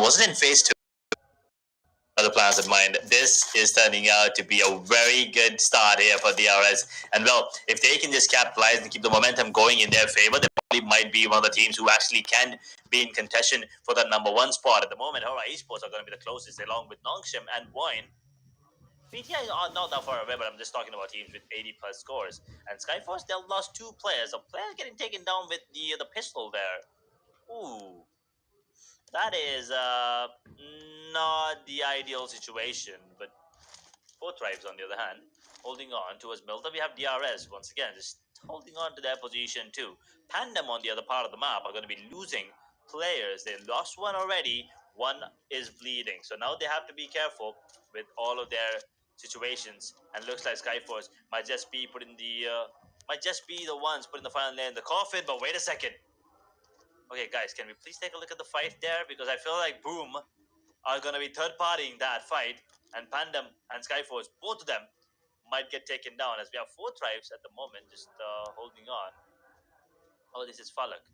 was it in phase 2? Other plans in mind. This is turning out to be a very good start here for DRS. And well, if they can just capitalize and keep the momentum going in their favor, they probably might be one of the teams who actually can be in contention for that #1 spot. At the moment, HORAA Esports are going to be the closest, along with Nongshim and Boyne. PTI are not that far away, but I'm just talking about teams with 80 plus scores. And Skyforce, they've lost 2 players. A player getting taken down with the pistol there. Ooh. That is not the ideal situation, but 4 tribes on the other hand, holding on towards Milta. We have DRS once again, just holding on to their position too. Pandem on the other part of the map are going to be losing players. They lost one already, one is bleeding. So now they have to be careful with all of their situations. And looks like Skyforce might just be the ones putting the final nail in the coffin. But wait a second. Okay, guys, can we please take a look at the fight there? Because I feel like Boom are going to be third-partying that fight, and Pandem and Skyforce, both of them, might get taken down, as we have 4 tribes at the moment, just holding on. Oh, this is FALAK.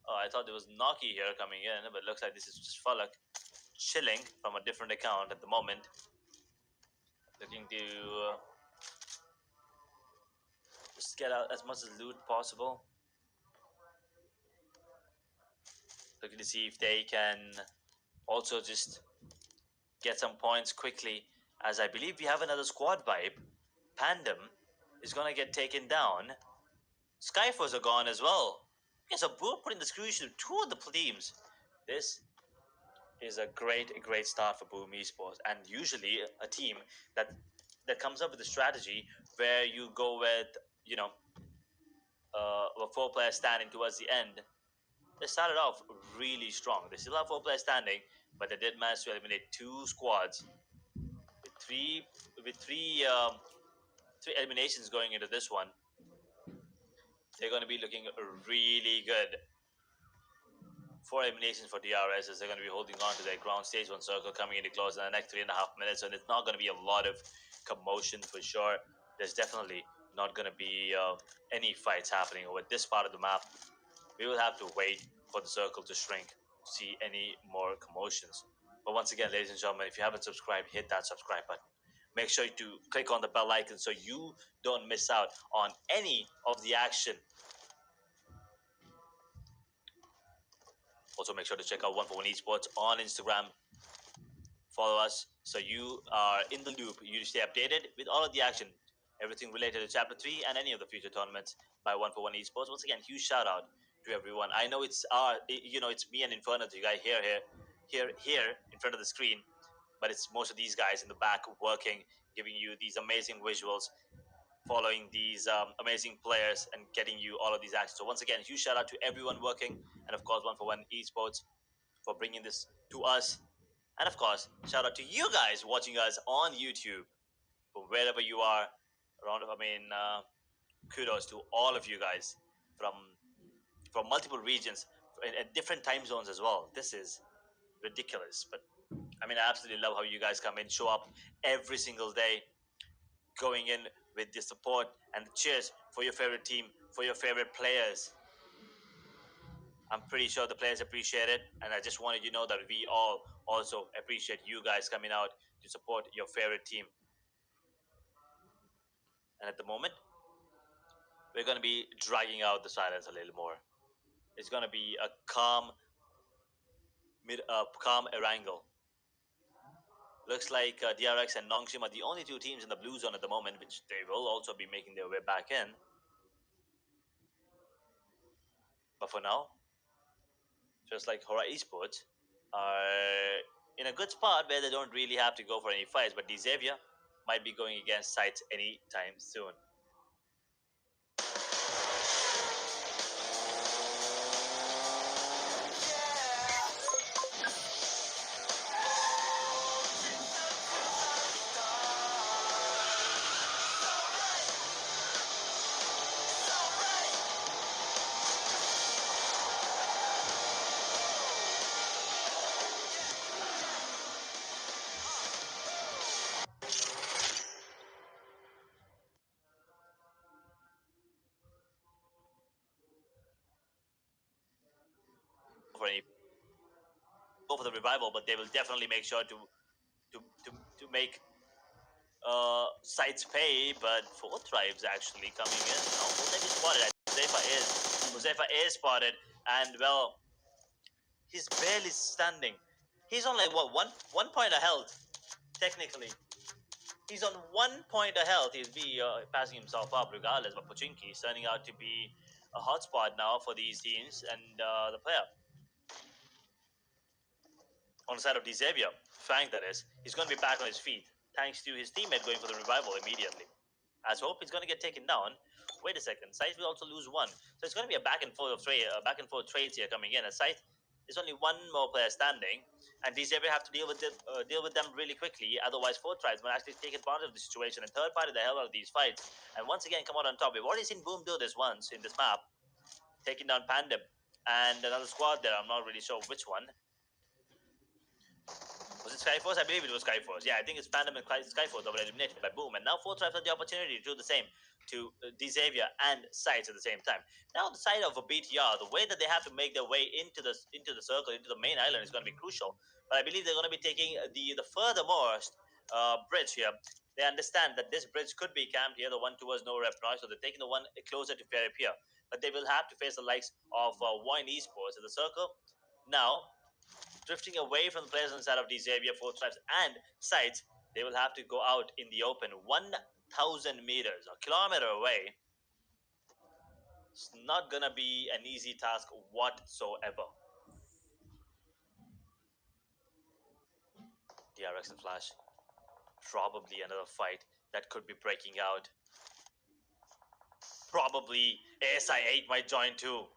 Oh, I thought there was Naki here coming in, but it looks like this is just FALAK chilling from a different account at the moment. Looking to just get out as much as loot possible. Looking to see if they can also just get some points quickly, as I believe we have another squad vibe. Pandem is gonna get taken down. Skyforce are gone as well. Okay, so we're putting the screws to 2 of the teams. This is a great start for Boom Esports, and usually a team that comes up with a strategy where you go with, a 4 player standing towards the end. They started off really strong. They still have 4 players standing, but they did manage to eliminate 2 squads with three eliminations going into this one. They're going to be looking really good. 4 eliminations for DRS, as they're going to be holding on to their ground stage 1 circle coming into close in the next 3.5 minutes. And it's not going to be a lot of commotion for sure. There's definitely not going to be any fights happening over this part of the map. We will have to wait for the circle to shrink to see any more commotions. But once again, ladies and gentlemen, if you haven't subscribed, hit that subscribe button. Make sure to click on the bell icon so you don't miss out on any of the action. Also, make sure to check out 141 Esports on Instagram. Follow us so you are in the loop. You stay updated with all of the action, everything related to Chapter 3 and any of the future tournaments by 141 Esports. Once again, huge shout out to everyone. I know it's it's me and Inferno, you guys here in front of the screen, but it's most of these guys in the back working, giving you these amazing visuals, following these amazing players, and getting you all of these actions. So once again, huge shout out to everyone working, and of course 141 Esports for bringing this to us, and of course shout out to you guys watching us on YouTube from wherever you are around. Kudos to all of you guys from multiple regions and different time zones as well. This is ridiculous, but I absolutely love how you guys come in, show up every single day, going in with the support and the cheers for your favorite team, for your favorite players. I'm pretty sure the players appreciate it, and I just wanted you to know that we all also appreciate you guys coming out to support your favorite team. And at the moment, we're going to be dragging out the silence a little more. It's going to be a calm Erangel. Looks like DRX and Nongshim are the only 2 teams in the blue zone at the moment, which they will also be making their way back in. But for now, just like HORAA Esports are in a good spot where they don't really have to go for any fights, but Xavier might be going against sites anytime soon. go for the revival, but they will definitely make sure to make sites pay. But 4th Tribes actually coming in. Now, will they be spotted? Josefa is spotted, and well, he's barely standing. He's on like what, one point of health, technically. He's on 1 point of health. He'll be passing himself up regardless. But Pochinki is turning out to be a hotspot now for these teams, and the player on the side of Xavier, Frank that is, he's going to be back on his feet thanks to his teammate going for the revival immediately. As hope he's going to get taken down. Wait a second, Scythe will also lose one, so it's going to be a back and forth trades here coming in. As Scythe, there's only one more player standing, and Xavier have to deal with them really quickly. Otherwise, 4th Tribes might actually take advantage of the situation and third party the hell out of these fights, and once again come out on top. We've already seen Boom do this once in this map, taking down Pandem and another squad there. I'm not really sure which one. Was it Skyforce? I believe it was Skyforce. Yeah, I think it's Pandem and Skyforce that were eliminated by Boom. And now 4th Tribes had the opportunity to do the same to Xavier and Sights at the same time. Now the side of a BTR, the way that they have to make their way into the circle, into the main island is going to be crucial. But I believe they're going to be taking the furthermost bridge here. They understand that this bridge could be camped here, the one towards No Rep Noise, so they're taking the one closer to Fair Pier. But they will have to face the likes of Wine Esports in the circle. Now, drifting away from the players on the side of Xavier, 4th Tribes, and Sights, they will have to go out in the open 1,000 meters, a kilometer away. It's not gonna be an easy task whatsoever. DRX and Flash, probably another fight that could be breaking out. Probably ASI 8 might join too.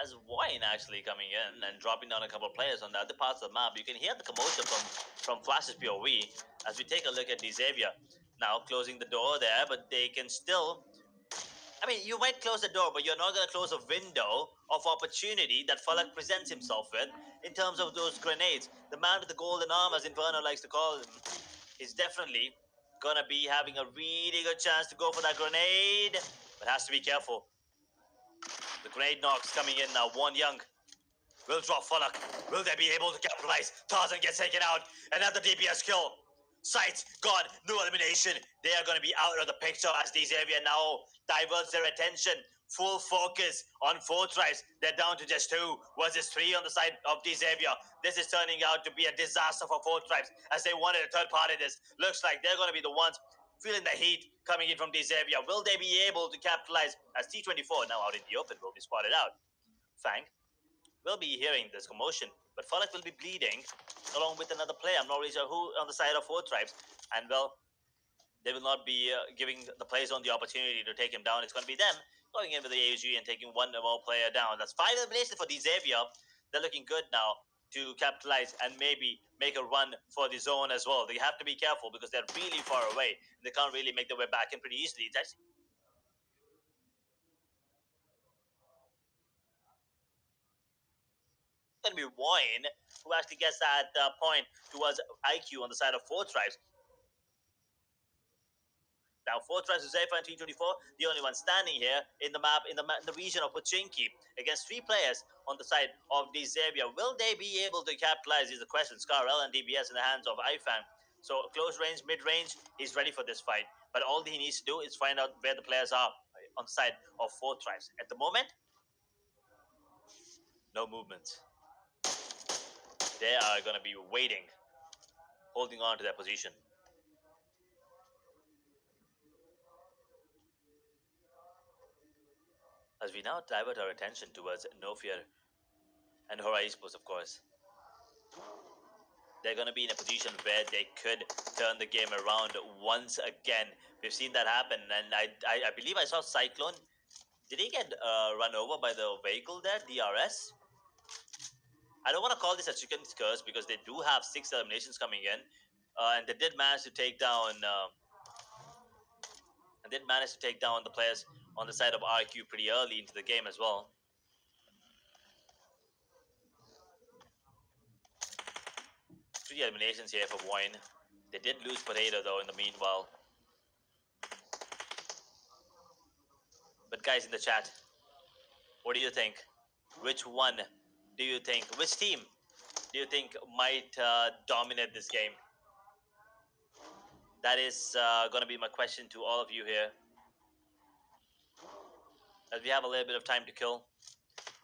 As Wine actually coming in and dropping down a couple of players on the other parts of the map, you can hear the commotion from Flash's POV as we take a look at Xavier. Now closing the door there, but they can still... I mean, you might close the door, but you're not going to close a window of opportunity that FALAK presents himself with in terms of those grenades. The man with the golden arm, as Inferno likes to call him, is definitely going to be having a really good chance to go for that grenade, but has to be careful. The grenade knocks coming in now. One Young will drop FALAK. Will they be able to capitalize? Tarzan gets taken out. Another DPS kill. Sights gone. No elimination. They are going to be out of the picture as Xavier now diverts their attention. Full focus on 4th Tribes. They're down to just 2 versus 3 on the side of Xavier. This is turning out to be a disaster for 4th Tribes as they wanted a third party this. Looks like they're going to be the ones feeling the heat coming in from Xavier. Will they be able to capitalize as T24 now out in the open will be spotted out? Fang will be hearing this commotion, but FALAK will be bleeding along with another player. I'm not really sure who on the side of 4th Tribes, and well, they will not be giving the players on the opportunity to take him down. It's going to be them going in with the AUG and taking one more player down. That's 5 eliminations for Xavier. They're looking good now to capitalize and maybe make a run for the zone as well. They have to be careful because they're really far away. They can't really make their way back in pretty easily. It's actually going to be Wine who actually gets that point towards IQ on the side of 4th Tribes. Now, 4th Tribes, Josefa and T24, the only one standing here in the map, in the region of Pochinki, against 3 players on the side of Xavier. Will they be able to capitalize is the question. Scarl and DBS in the hands of Ifan. So, close range, mid range, he's ready for this fight. But all he needs to do is find out where the players are on the side of 4th Tribes. At the moment, no movement. They are going to be waiting, holding on to their position. As we now divert our attention towards No Fear and HORAA Esports, of course. They're going to be in a position where they could turn the game around once again. We've seen that happen, and I believe I saw Cyclone. Did he get run over by the vehicle there, DRS? I don't want to call this a chicken's curse because they do have 6 eliminations coming in, and they did manage to take down... the players on the side of RQ pretty early into the game as well. 3 eliminations here for Wine. They did lose Potato though in the meanwhile. But guys in the chat, what do you think? Which one do you think, which team do you think might dominate this game? That is going to be my question to all of you here. As we have a little bit of time to kill,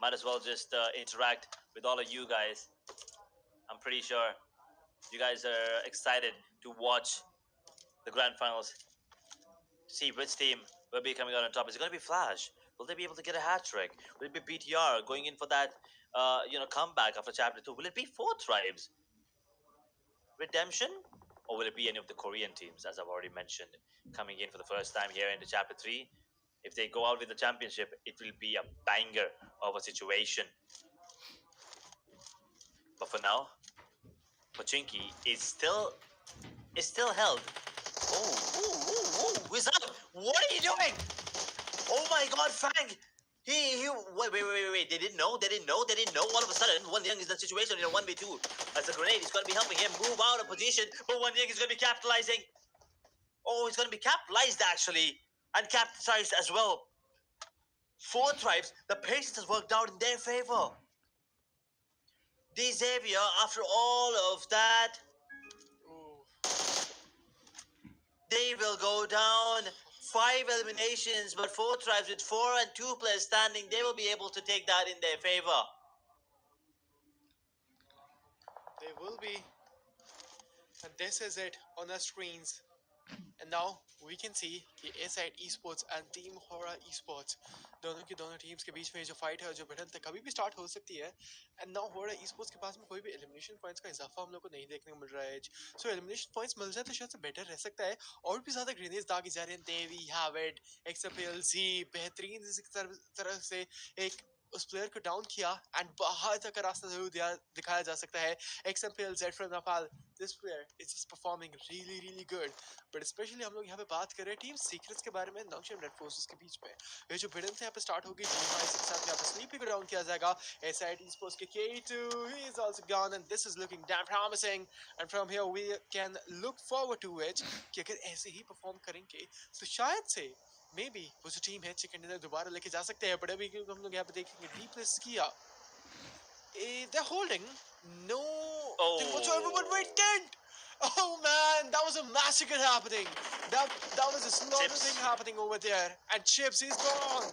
might as well just interact with all of you guys. I'm pretty sure you guys are excited to watch the grand finals, to see which team will be coming out on top. Is it going to be Flash? Will they be able to get a hat trick? Will it be BTR going in for that, comeback after Chapter 2? Will it be Four Tribes Redemption? Or will it be any of the Korean teams, as I've already mentioned, coming in for the first time here into Chapter 3? If they go out with the championship, it will be a banger of a situation. But for now, Pochinki is still held. Who's up? What are you doing? Oh my God, Fang! Wait. They didn't know. All of a sudden, One Young is in a situation in a 1v2. As a grenade is going to be helping him move out of position, but One Young is going to be capitalizing. Oh, he's going to be capitalized actually, and capitalized as well. Four Tribes, the patience has worked out in their favor. Xavier, after all of that, they will go down. 5 eliminations, but Four Tribes with 4 and 2 players standing, they will be able to take that in their favor. They will be. And this is it on our screens. And now we can see कि A-Side Esports and Team HORAA Esports दोनों की दोनों teams के बीच में जो fight है जो भिड़ंत है कभी भी स्टार्ट हो सकती है. एंड नाउ HORAA Esports के पास में कोई भी एलिमिनेशन पॉइंट्स का इजाफा हम लोग को नहीं देखने को मिल रहा है. सो एलिमिनेशन पॉइंट्स मिल जाए तो शायद से बेटर रह सकता है. और भी ज्यादा ग्रेनेड्स दागी जा रहे हैं. There we have it. XFLZ बेहतरीन इस तरह से एक उस प्लेयर को डाउन किया एंड बाहर तक का रास्ता जरूर दिखाया जा सकता है. XMPLZ from Nepal, this player is just performing really good. But especially हम लोग यहाँ पे बात कर रहे हैं टीम सीक्रेट्स के बारे में. नॉक्शम रेड फोर्सेस के बीच में ये जो भिड़ंत यहाँ पे स्टार्ट होगी इसके साथ यहाँ पे स्लीपी को डाउन किया जाएगा. A-Side Esports के K2, he is also gone and this is looking damn promising. And from here we can look forward to it कि अगर ऐसे ही परफॉर्म करेंगे तो शायद से maybe वो जो टीम है चिकन डिनर दोबारा लेके जा सकते हैं. बट अभी हम लोग यहाँ पे देखेंगे D प्लस किया. They're holding no thing whatsoever, but wait, didn't. Oh man, that was a massacre happening. That was a slaughter thing happening over there. And Chips, he's gone.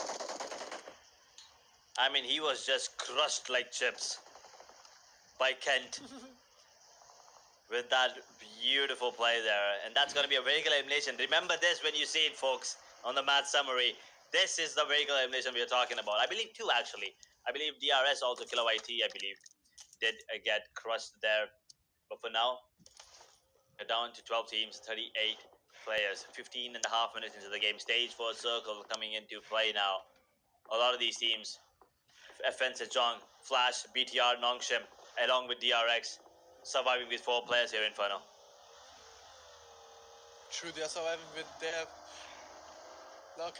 I mean, he was just crushed like chips by Kent. With that beautiful play there. And that's going to be a vehicle elimination. Remember this when you see it, folks, on the match summary. This is the vehicle elimination we are talking about. I believe 2, actually. I believe DRS, also Kilo IT, I believe, did get crushed there. But for now, we're down to 12 teams, 38 players, 15 and a half minutes into the game. Stage 4 circle coming into play now. A lot of these teams, FN Sejong, Flash, BTR, Nongshim, along with DRX, surviving with 4 players here in Inferno. True, they are surviving with their luck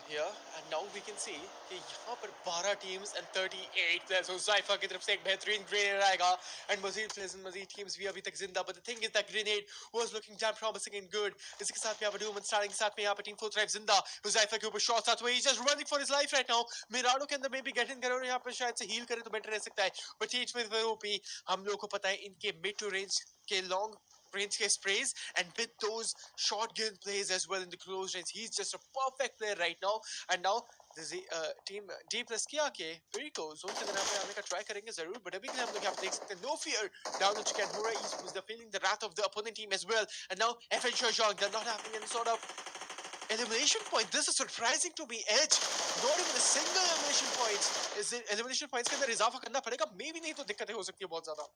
here. And now we can see कि यहाँ पर 12 teams and 38 players. So Zypher की तरफ से एक बेहतरीन grenade आएगा. And मज़ीद players and मज़ीद teams भी अभी तक जिंदा. But the thing is that grenade was looking damn promising and good. इसके साथ में यहाँ पर Doom starting के साथ में यहाँ पर Team 4 Tribe जिंदा. Zypher के ऊपर shots आते हुए he's just running for his life right now. Mirado के अंदर maybe get in करे और यहाँ पर शायद से heal करे तो better रह सकता है. But each with OP हम लोग को पता है इनके mid to range के long range के sprays and with those shotgun plays as well in the close range, he's just a perfect player right now. And now the team D plus किया के Perico zone के अंदर यहाँ पे आने का try करेंगे जरूर. But अभी के लिए हम लोग यहाँ पे देख सकते हैं no fear down the chicken. HORAA Esports, they're feeling the wrath of the opponent team as well. And now FN Shojong, they're not having any sort of elimination point. This is surprising to me. Edge, not even a single elimination points. Is it elimination points के अंदर इजाफा करना पड़ेगा? Maybe नहीं तो दिक्कतें हो सकती है बहुत ज़्यादा.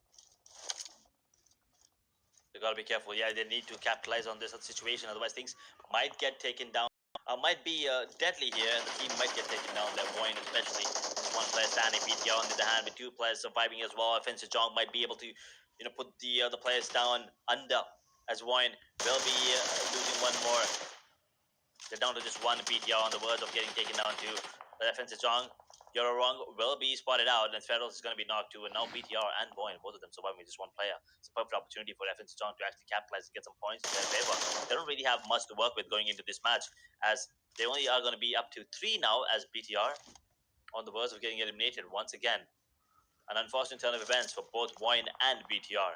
You gotta be careful. Yeah, they need to capitalize on this situation. Otherwise, things might get taken down. Might be deadly here, and the team might get taken down. Their point, especially this one player standing. BTR on the other hand, with 2 players surviving as well. Offensive Jong might be able to, put the players down under. As Wine will be losing one more. They're down to just 1 BTR on the verge of getting taken down too. But Offensive Jong, you're wrong, will be spotted out, and Feroz is going to be knocked too. And now BTR and Boyne, both of them surviving with just 1 player. It's a perfect opportunity for FN Strong to actually capitalize and get some points in their favor. They don't really have much to work with going into this match, as they only are going to be up to 3 now as BTR. on the verge of getting eliminated once again. An unfortunate turn of events for both Voin and BTR.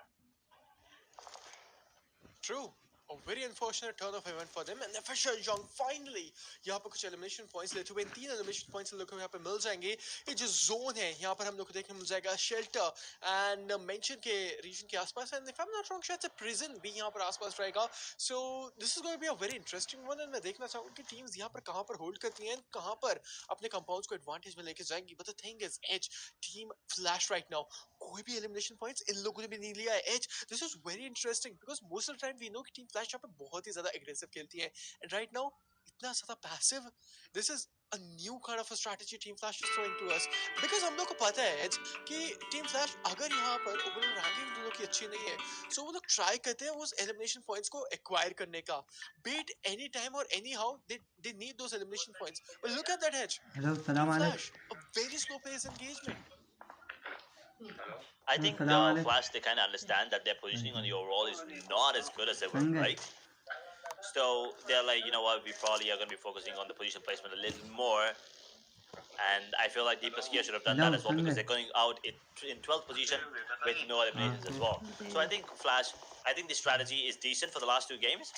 True. A very unfortunate turn of event for them, and official Young finally यहाँ पर कुछ elimination points लेते हुए 3 elimination points लोगों को यहाँ पे मिल जाएंगे. ये जो जोन है यहाँ पर हम लोग को देखने मिल जाएगा शेल्टर एंड मेंशन के रीजन के आसपास, and if I am not wrong शायद से प्रिजन भी यहाँ पर आसपास रहेगा. So this is going to be a very interesting one, and मैं देखना चाहूंगा कि टीम्स यहाँ पर कहाँ पर होल्ड करती हैं, कहाँ पर अपने कंपाउंड्स को एडवांटेज में लेके जाएंगी. But the thing is as Team Flash right now कोई भी एलिमिनेशन पॉइंट्स इन लोगों ने भी नहीं लिया है. As this is very interesting because most of the time we know कि टीम फ्लैश यहाँ पे बहुत ही ज्यादा एग्रेसिव खेलती है, एंड राइट नाउ इतना ज्यादा passive. This is a new kind of a strategy Team Flash is throwing to us because हम लोग को पता है एज कि Team Flash अगर यहाँ पर ओवरऑल रैंकिंग दोनों की अच्छी नहीं है, सो वो लोग ट्राई करते हैं उस एलिमिनेशन पॉइंट्स को एक्वायर करने का, बीट एनी टाइम और any how they need those elimination points. But look at that edge. Hello, Team salam Flash, a very slow pace engagement. I think Flash, they kind of understand that their positioning on the overall is not as good as they were, right? So they're like, you know what, we probably are going to be focusing on the position placement a little more. And I feel like Deepest Gear should have done that as well, because they're going out in 12th position with no eliminations as well. So I think Flash, I think the strategy is decent for the last 2 games.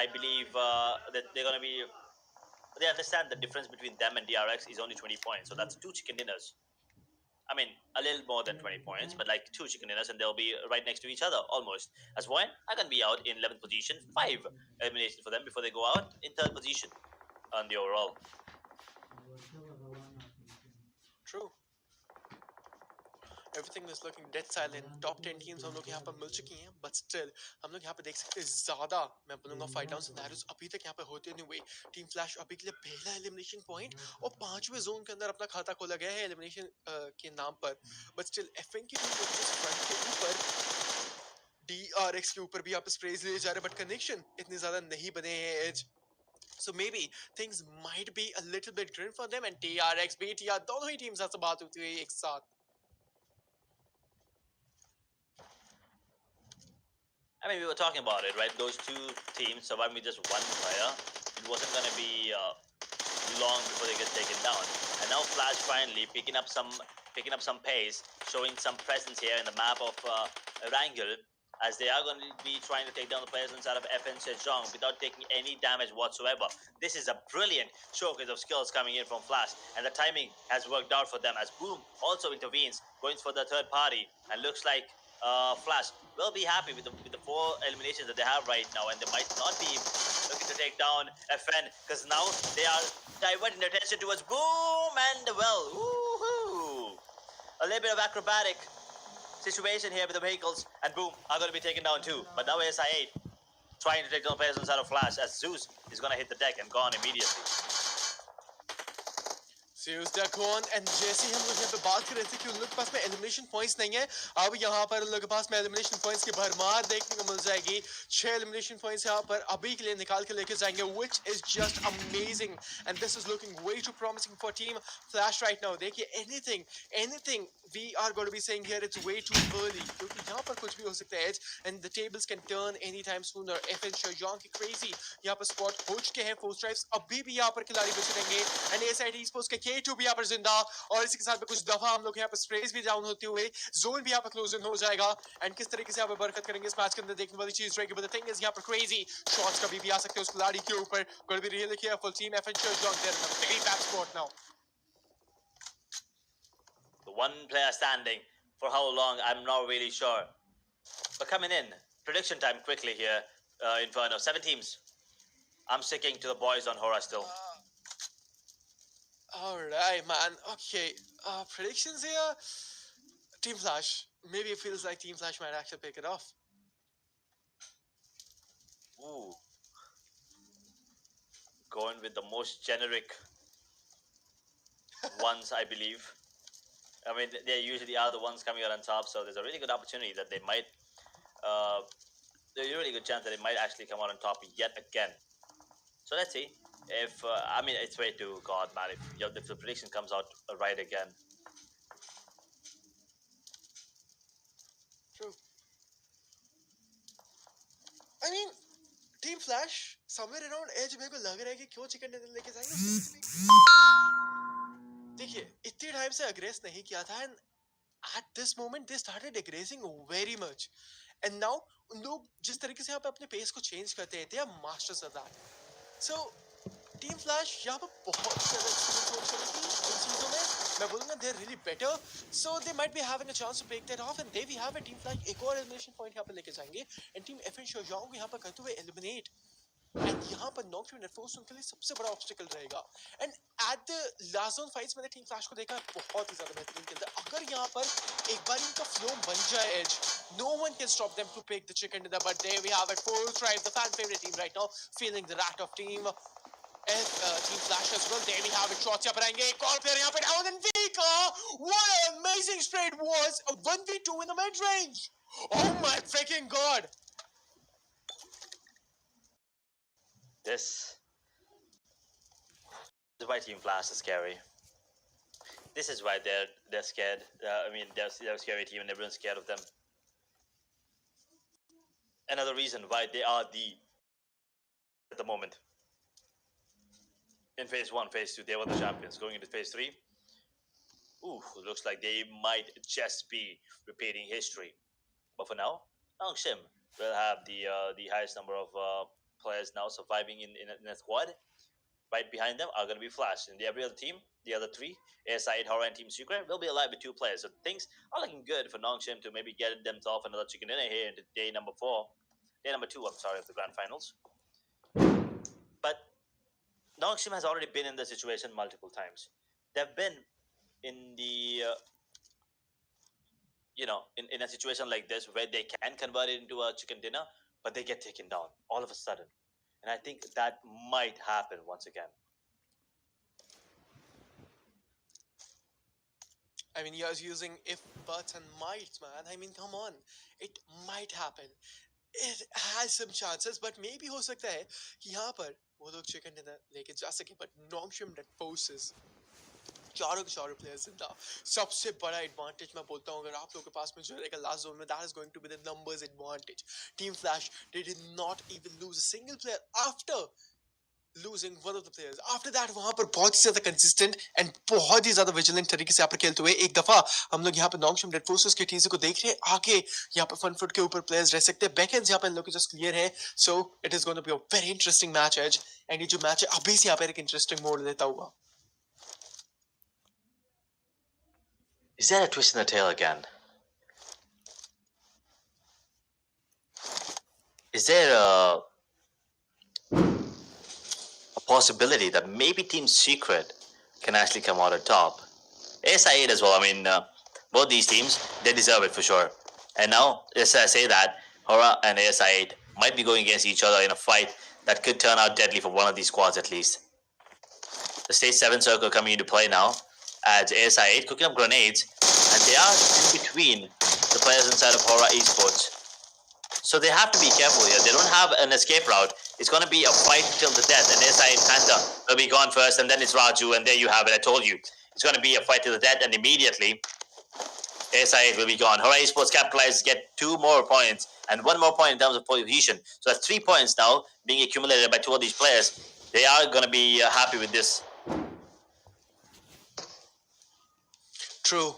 I believe that they're going to be, they understand the difference between them and DRX is only 20 points. So that's 2 chicken dinners. I mean, a little more than 20 points, but like 2 chicken dinners, and they'll be right next to each other almost. As one, I can be out in 11th position, 5 eliminations for them before they go out in 3rd position on the overall. True. Everything is looking dead silent. Top 10 teams हम लोग यहाँ पर मिल चुकी हैं, but still हम लोग यहाँ पे देख सकते हैं ज़्यादा, मैं बोलूँगा फाइट डाउन सिनेरियोस अभी तक यहाँ पे होते नहीं हुए. टीम फ्लैश अभी के लिए पहला एलिमिनेशन पॉइंट और 5वें जोन के अंदर अपना खाता खोला गया है एलिमिनेशन के नाम पर. बट स्टिल एफएन की टीम फ्रंट के ऊपर DRX के ऊपर भी आप स्प्रेज ले जा रहे हैं, बट कनेक्शन इतने ज़्यादा नहीं बने हैं as. So maybe things might be a little bit grim for them, and TRX, BTR, दोनों ही टीम्स ऐसा बात होती है एक साथ. I mean, we were talking about it, right? Those 2 teams surviving with just 1 player. It wasn't going to be long before they get taken down. And now Flash finally picking up some pace, showing some presence here in the map of Wrangel, as they are going to be trying to take down the players inside of FN Sejong without taking any damage whatsoever. This is a brilliant showcase of skills coming in from Flash, and the timing has worked out for them as Boom also intervenes, going for the 3rd party, and looks like Flash will be happy with the 4 eliminations that they have right now, and they might not be looking to take down FN, because now they are diverting their attention towards Boom, and well, woohoo! A little bit of acrobatic situation here with the vehicles, and Boom are going to be taken down too. But now SI8 trying to take down players inside of Flash, as Zeus is going to hit the deck and gone immediately. Zeus Dakon, and जैसे ही हम लोग यहाँ पे बात कर रहे थे कि उन लोग के पास में एलिमिनेशन पॉइंट्स नहीं है, अब यहाँ पर उन लोग के पास में एलिमिनेशन पॉइंट्स की भरमार देखने को मिल जाएगी. 6 एलिमिनेशन पॉइंट्स यहाँ पर अभी के लिए निकाल के लेके जाएंगे, which is just amazing, and this is looking way too promising for Team Flash right now. देखिए, anything we are going to be saying here, it's way too early, क्योंकि यहाँ पर कुछ भी हो सकता है, and the tables can turn anytime sooner. FN Sejong की crazy यहाँ पर spot हो चुके हैं, 4 stripes अभी भी यहाँ पर खिलाड़ी बचे रहेंगे, and ASID Esports के K2 भी यहाँ पर जिंदा, और इसी के साथ में कुछ दफा हम लोग यहाँ पर स्प्रेस भी डाउन होते हुए जोन भी यहाँ पर क्लोज इन हो जाएगा, एंड किस तरीके से यहाँ पर बरकत करेंगे इस मैच के अंदर देखने वाली चीज रहेगी. बट द थिंग इज यहाँ पर क्रेजी शॉट्स कभी भी आ सकते हैं उस खिलाड़ी के ऊपर. Gonna be really careful. Team FN Sejong there in a very bad spot now. The 1 player standing for how long, I'm not really sure. But coming in, prediction time quickly here, Inferno. 7 teams. I'm sticking to the boys on HORAA still. Alright, man. Okay. Predictions here. Team Flash. Maybe it feels like Team Flash might actually pick it off. Ooh. Going with the most generic ones, I believe. I mean, they usually are the ones coming out on top, so there's a really good opportunity that they might, there's a really good chance that they might actually come out on top yet again. So let's see. If, I mean, it's way too god, man, if the prediction comes out right again. True. I mean, Team Flash, somewhere around edge मेरे को लग रहा है कि क्यों chicken dinner लेके जाएंगे. देखिए इतने टाइम से अग्रेस नहीं किया था and at this moment they started aggressing very much and now उन लोग जिस तरीके से यहाँ पे अपने पेस को चेंज करते हैं they are masters of that. So team Flash यहाँ पर बहुत ज़्यादा एक्सपीरियंस होने चली थी इन चीज़ों में. मैं बोलूँगा they're really better, so they might be having a chance to break that off and there we have a team flash एक और एलिमिनेशन पॉइंट यहाँ पर लेके जाएंगे and टीम FN शोजाओं को यहाँ पर करते हुए एलिमिनेट. एंड यहाँ पर नॉकडाउन नेटफोर्स उनके लिए सबसे बड़ा ऑब्स्टिकल रहेगा. And at the last zone fights मैंने टीम फ्लैश को देखा बहुत ही ज्यादा बेहतरीन खेलता है. अगर यहाँ पर एक बार इनका फ्लो बन जाए as, no one can stop them to pick the chicken dinner. But there we have it, full tribe, the fan favorite team right now, feeling the rat of team team flash as well. There we have it, shots यहाँ पर आएंगे, एक और player यहाँ पे down and Vika, what an amazing spray it was, a 1v2 in the mid range. Oh my freaking god. This is why Team Flash is scary. This is why they're scared. I mean, they're a scary team and everyone's scared of them. Another reason why they are at the moment. In phase 1, phase 2, they were the champions. Going into phase 3, looks like they might just be repeating history. But for now, Nongshim will have the highest number of players now surviving in a squad. Right behind them are going to be Flash. And every other team, the other three, ASI, HORAA, and Team Secret, will be alive with 2 players. So things are looking good for Nongshim to maybe get themselves another chicken dinner here into day number 2, of the grand finals. But Nongshim has already been in this situation multiple times. They've been in the in a situation like this where they can convert it into a chicken dinner, but they get taken down all of a sudden. And I think that might happen once again. I mean, he was using if, buts, and mights, man. I mean, come on. It might happen. It has some chances, but maybe हो सकता है कि यहाँ पर वो लोग chicken dinner लेके जा सके. But Nongshim that poses चारों के चारों प्लेयर्स जिंदा. सबसे बड़ा एडवांटेज मैं बोलता हूँ अगर आप लोगों के पास में जो रहेगा लास्ट जोन में, that is going to be the numbers advantage. Team Flash, they did not even lose a single player after losing one of the players. After that वहाँ पर बहुत ही ज़्यादा consistent and बहुत ही ज़्यादा vigilant तरीके से यहाँ पर खेलते हुए एक दफ़ा हम लोग यहाँ पर Nongshim Red Forces की टीम को देख रहे हैं. आगे यहाँ पर front foot के ऊपर players रह सकते हैं. Backends यहाँ पर इन लोगों की just clear है. So it is going to be a very interesting match edge. And ये जो match है अभी से यहाँ पर एक interesting mode लेता हुआ. Is that a twist in the tail again? Is there a possibility that maybe Team Secret can actually come out on top? ASI as well. I mean, both these teams, they deserve it for sure. And now, as I say that, HORAA and ASI might be going against each other in a fight that could turn out deadly for one of these squads at least. The Stage 7 circle coming into play now as ASI cooking up grenades, and they are in between the players inside of HORAA Esports. So they have to be careful here. They don't have an escape route. It's going to be a fight till the death. And ASI Panther will be gone first, and then it's Raju, and there you have it. I told you. It's going to be a fight till the death, and immediately ASI will be gone. HORAA Esports capitalize, get 2 more points, and 1 more point in terms of position. So that's 3 points now being accumulated by 2 of these players. They are going to be happy with this. True.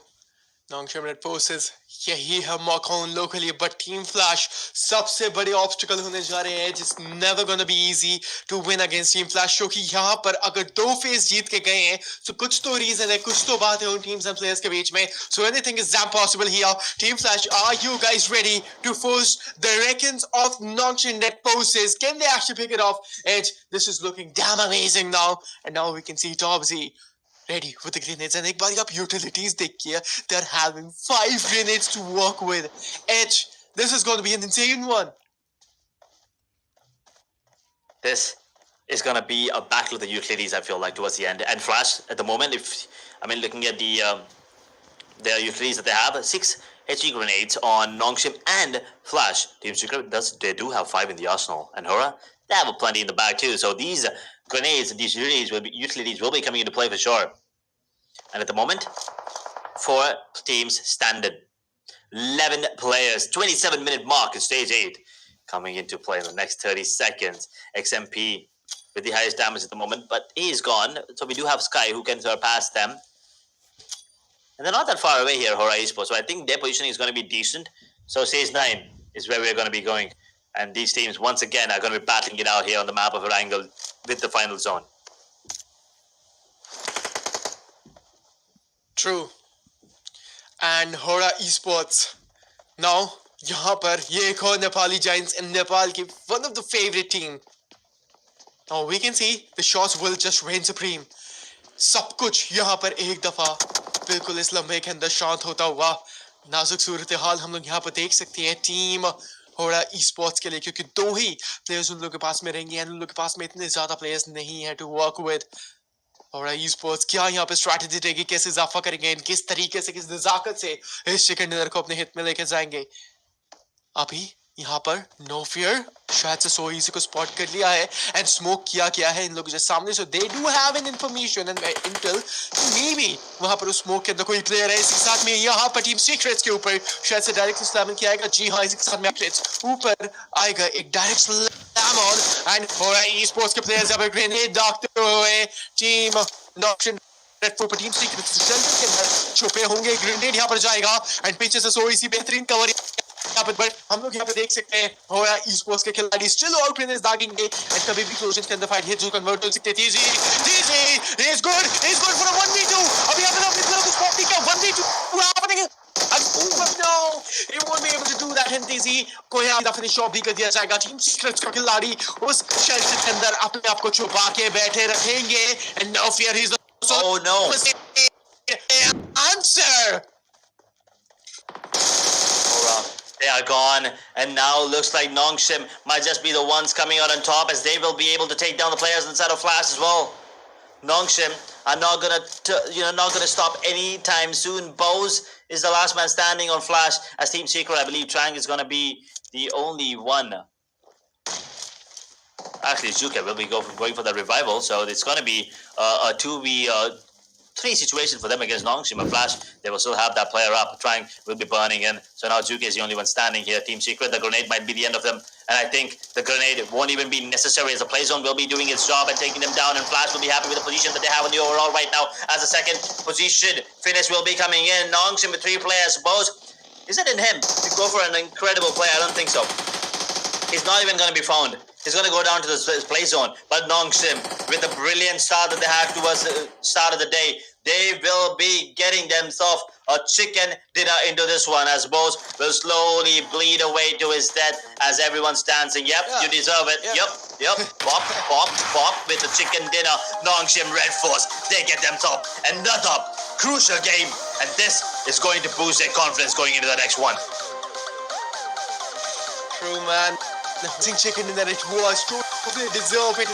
Nongshim Red Forces, यही है मौका उन लोगों के लिए. But Team Flash सबसे बड़े obstacle होने जा रहे हैं. It's never gonna be easy to win against Team Flash, क्योंकि यहाँ पर अगर 2 फेज जीत के गए हैं तो कुछ तो रीजन है, कुछ तो बात है उन टीम्स एंड प्लेयर्स के बीच में. So anything is damn possible here. Team Flash, are you guys ready to force the reckons of Nongshim Red Forces? Can they actually pick it off? And this is looking damn amazing now. And now we can see Topsy ready with the grenades, and एक बार आप utilities देखिए, they're having 5 grenades to work with. Edge, this is going to be an insane one. This is going to be a battle of the utilities, I feel like, towards the end. And Flash, at the moment, looking at the utilities that they have, 6 HE grenades on Nongshim and Flash. Team Secret, they do have 5 in the arsenal. And HORAA, they have plenty in the bag too. So these grenades and these utilities will be coming into play for sure. And at the moment, 4 teams standard. 11 players, 27-minute mark in stage 8 coming into play in the next 30 seconds. XMP with the highest damage at the moment, but he is gone. So we do have Sky who can surpass them. And they're not that far away here, HORAA Esports. So I think their positioning is going to be decent. So stage 9 is where we're going to be going. And these teams, once again, are going to be battling it out here on the map of Erangel with the final zone. True. And HORAA Esports. Now, यहाँ पर ये एक और Nepali Giants and Nepal की one of the favorite team. Now we can see the shots will just reign supreme. सब कुछ यहाँ पर एक दफा बिल्कुल इस लम्हे के अंदर शांत होता हुआ नाजुक सूरत हाल हम लोग यहाँ पर देख सकते हैं टीम HORAA Esports के लिए, क्योंकि 2 ही प्लेयर्स उन लोगों के पास में रहेंगे और उन लोगों के पास में इतने ज्यादा प्लेयर्स नहीं है to work with. HORAA Esports क्या यहाँ पे स्ट्रैटेजी रहेगी, कैसे इजाफा करेंगे, किस तरीके से, किस नजाकत से इस चिकन डिनर को अपने हित में लेकर जाएंगे. अभी यहाँ पर नो फियर शायद से सो इजी को स्पॉट कर लिया है एंड स्मोक किया गया है इन लोगों के सामने. So they do have an information and intel may be वहां पर उस स्मोक के अंदर कोई प्लेयर है. इसके साथ में यहाँ पर टीम सीक्रेट्स के ऊपर शायद से डायरेक्ट स्लैम किया आएगा. जी हाँ, इसके साथ में ऊपर आएगा एक direct slam on and HORAA Esports के प्लेयर्स यहाँ पर ग्रेनेड दागते हुए टीम ऑप्शन टीम सीक्रेट्स के अंदर छुपे होंगे. ग्रेनेड यहाँ पर जाएगा एंड पीछे से सो इसी बेहतरीन कवर पर हम लोग यहाँ पे देख सकते हैं HORAA Esports के खिलाड़ी स्टिल ऑल प्लेयर्स दागेंगे एंड कभी भी क्लोजन के अंदर फाइट हिट जो कन्वर्ट हो सकते हैं. TZ is good for a 1v2. अभी यहाँ पे अपनी तरफ को स्पॉट किया 1v2 happening. No, he won't be able to do that. TZ को यहाँ पे फिनिश ऑफ भी कर दिया जाएगा. टीम सीक्रेट्स का खिलाड़ी उस शेल्टर के अंदर अपने आप को छुपा के बैठे रखेंगे and no fear he is Oh no. Answer. They are gone, and now looks like Nongshim might just be the ones coming out on top, as they will be able to take down the players inside of Flash as well. Nongshim are not gonna stop anytime soon. Bose is the last man standing on Flash, as Team Secret, I believe Trang is gonna be the only one. Actually, Zuka will be going for the revival, so it's gonna be a 2v3 situation for them against Nongshim and Flash. They will still have that player up. Trang will be burning in. So now Zuka is the only one standing here. Team Secret, the grenade might be the end of them. And I think the grenade won't even be necessary, as the play zone will be doing its job and taking them down. And Flash will be happy with the position that they have in the overall right now. As the second position finish will be coming in. Nongshim with 3 players. Bose, is it in him to go for an incredible play? I don't think so. He's not even going to be found. He's going to go down to the play zone. But Nongshim, with the brilliant start that they had towards the start of the day, they will be getting themselves a chicken dinner into this one, as Bose will slowly bleed away to his death as everyone's dancing. Yep, yeah. You deserve it. Yep. Pop, pop, pop with the chicken dinner. Nongshim Red Force, they get themselves another crucial game. And this is going to boost their confidence going into the next one. True, man. The chicken dinner, it was totally deserve it.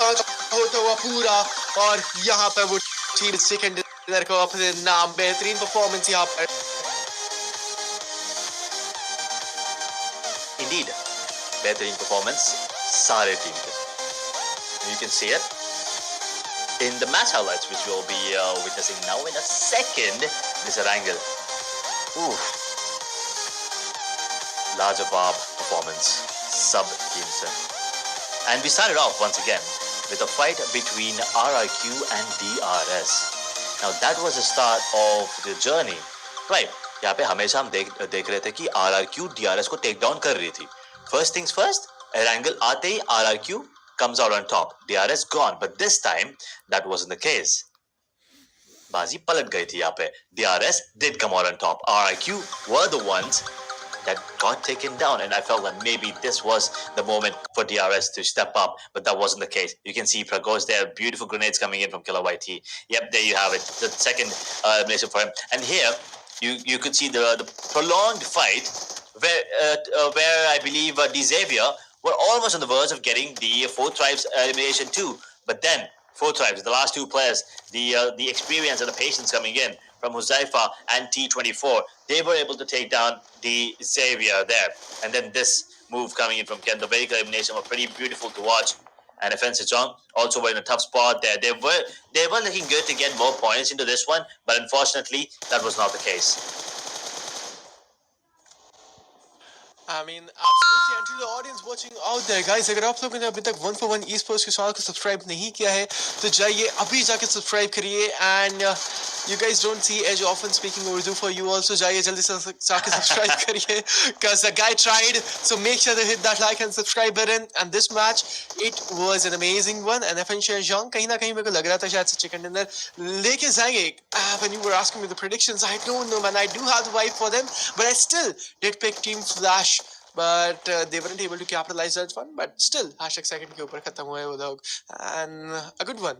होता हुआ पूरा और यहाँ पर वो team chicken dinner को अपने नाम बेहतरीन परफॉर्मेंस यहाँ पर. Indeed, बेहतरीन performance सारे टीम के. You can see it in the match highlights, which we'll be witnessing now in a second. This angle. Oof. Larger-Bob performance, sub-team set. And we started off once again with a fight between RRQ and DRS. Now that was the start of the journey. Right, यहाँ पे हमेशा हम देख रहे थे कि RRQ DRS को take down कर रही थी. First things first, Erangel आते ही RRQ comes out on top. DRS gone, but this time that wasn't the case. बाजी पलट गई थी यहाँ पे. DRS did come out on top. RRQ were the ones that got taken down, and I felt that maybe this was the moment for DRS to step up, but that wasn't the case. You can see Prago's there, beautiful grenades coming in from Killer YT. Yep, there you have it, the second elimination for him. And here you could see the prolonged fight where I believe Xavier were almost on the verge of getting the 4 tribes elimination too, but then 4 tribes, the last 2 players, the experience and the patience coming in from Huzaifa and T24, they were able to take down the Xavier there. And then this move coming in from Ken, the vehicle elimination was pretty beautiful to watch. And Offensive Chong also were in a tough spot there. They were looking good to get more points into this one, but unfortunately, that was not the case. I mean, absolutely. And to the audience watching out there, guys, अगर आप लोगों ने अभी तक 1 for 1 esports के channel को subscribe नहीं किया है तो जाइए अभी जाके सब्सक्राइब करिए. And you guys don't see Edge often speaking Urdu for you also. जाइए जल्दी से जाके सब्सक्राइब करिए because the guy tried. So make sure to hit that like and subscribe button. And this match, it was an amazing one. And FN Zhang कहीं ना कहीं मेरे को लग रहा था शायद से चिकन डिनर लेके जाएंगे. When you were asking me the predictions, I don't know, man. I do have the vibe for them, but I still did pick Team Flash. But they weren't able to capitalize that one. But still, hashtag second के ऊपर खत्म हुए वो लोग. And a good one.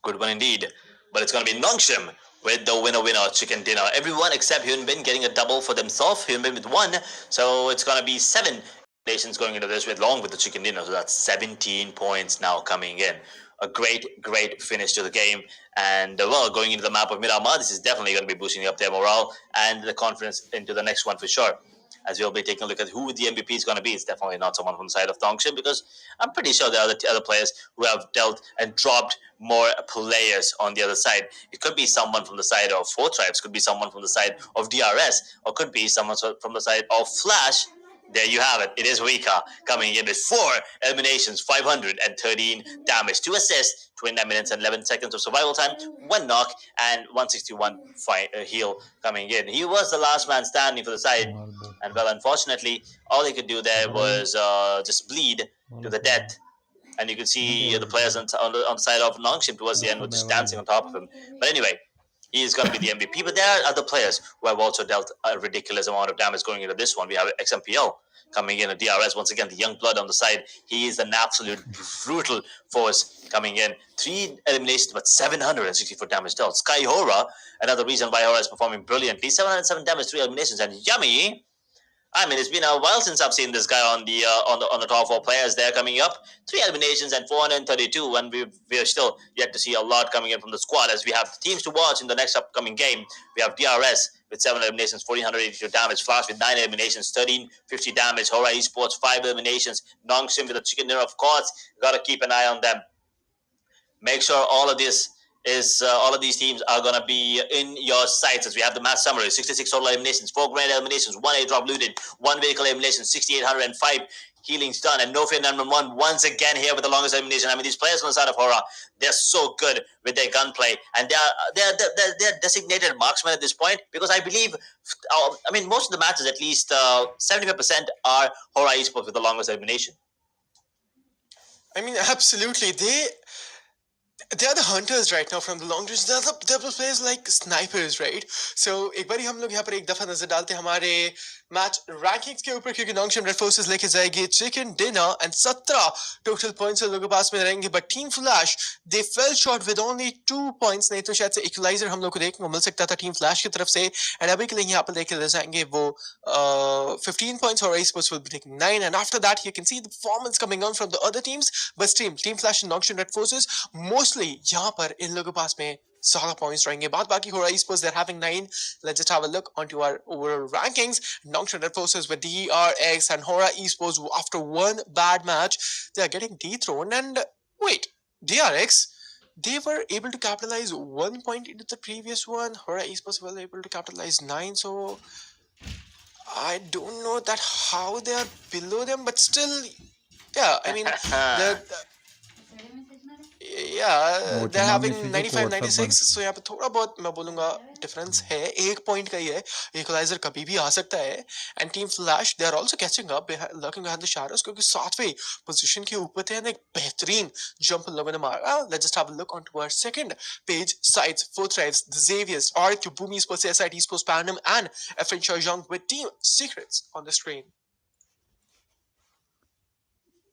Good one indeed. But it's going to be Nongshim with the winner chicken dinner. Everyone except Hyunbin getting a double for themselves. Hyunbin with 1. So it's going to be 7 nations going into this with along with the chicken dinner. So that's 17 points now coming in. A great finish to the game. And well, going into the map of Miramar, this is definitely going to be boosting up their morale and the confidence into the next one for sure. As we'll be taking a look at who the MVP is going to be. It's definitely not someone from the side of Dongshim because I'm pretty sure there are other players who have dealt and dropped more players on the other side. It could be someone from the side of 4Tribes, could be someone from the side of DRS, or could be someone from the side of Flash. There you have it. It is Rika coming in with 4 eliminations, 513 damage, 2 assists, 29 minutes and 11 seconds of survival time, 1 knock, and 161 heal coming in. He was the last man standing for the side, and well, unfortunately, all he could do there was just bleed to the death. And you could see the players on the side of Nongshim towards the end were just dancing on top of him. But anyway, he is going to be the MVP. But there are other players who have also dealt a ridiculous amount of damage going into this one. We have XMPL coming in, a DRS. Once again, the young blood on the side. He is an absolute brutal force coming in. 3 eliminations, but 764 damage dealt. Sky HORAA, another reason why HORAA is performing brilliantly. 707 damage, 3 eliminations. And Yummy, I mean, it's been a while since I've seen this guy on the top 4 players there coming up. 3 eliminations and 432, and we're still yet to see a lot coming in from the squad as we have teams to watch in the next upcoming game. We have DRS with 7 eliminations, 1482 damage, Flash with 9 eliminations, 1350 damage, HORAA Esports 5 eliminations, Nongshim with a chicken dinner, of course. Got to keep an eye on them. Make sure all of these teams are going to be in your sights as we have the match summary. 66 total eliminations, 4 grand eliminations, 1 airdrop looted, 1 vehicle elimination, 6,805 healings done, and No Fear 911 once again here with the longest elimination. I mean, these players on the side of HORAA, they're so good with their gunplay, and they're designated marksmen at this point because I believe, I mean, most of the matches, at least 75% are HORAA Esports with the longest elimination. I mean, absolutely. They are the hunters right now from the long range. They're the players like snipers, right? So एक बारी हम लोग यहाँ पर एक दफा नजर डालते हैं हमारे मैच रैंकिंग्स के ऊपर क्योंकि नॉन्गशिम रेड फोर्सेस लेके जाएगी chicken dinner and 17 total points लोगों के पास में रहेंगे. But team Flash they fail short with only 2 points. नहीं तो शायद से इक्वलाइजर हम लोग को देखने को मिल सकता था टीम फ्लैश की तरफ से. एंड अभी के लिए यहाँ पर लेके जाएंगे वो 15 points. HORAA Esports will be taking 9, and after that you can see the performance coming on from the other teams. But team Flash and Nongshim Red Forces mostly यहाँ पर इन लोगों के पास में ज्यादा पॉइंट्स रहेंगे. बात बाकी HORAA Esports, they're having 9. Let's just have a look onto our overall rankings. Nongshim Red Forces with DRX and HORAA Esports, after one bad match, they are getting dethroned. And wait, DRX, they were able to capitalize 1 point into the previous one. HORAA Esports were able to capitalize 9. So I don't know that how they are below them, but still, yeah, I mean, they're having 95 96. So यहाँ पे थोड़ा बहुत मैं बोलूँगा difference है. 1 point का ही है. Equaliser कभी भी आ सकता है. And Team Flash they are also catching up, lurking behind the shadows, क्योंकि 7वें पोजीशन के ऊपर थे. एक बेहतरीन जंप लोगों ने मारा. Let's just have a look onto our second page sides. 4Tribes, the Xaviers, RQ, Boom Esports, SIT Esports, Panam, and FN Zhang with Team Secrets on the screen.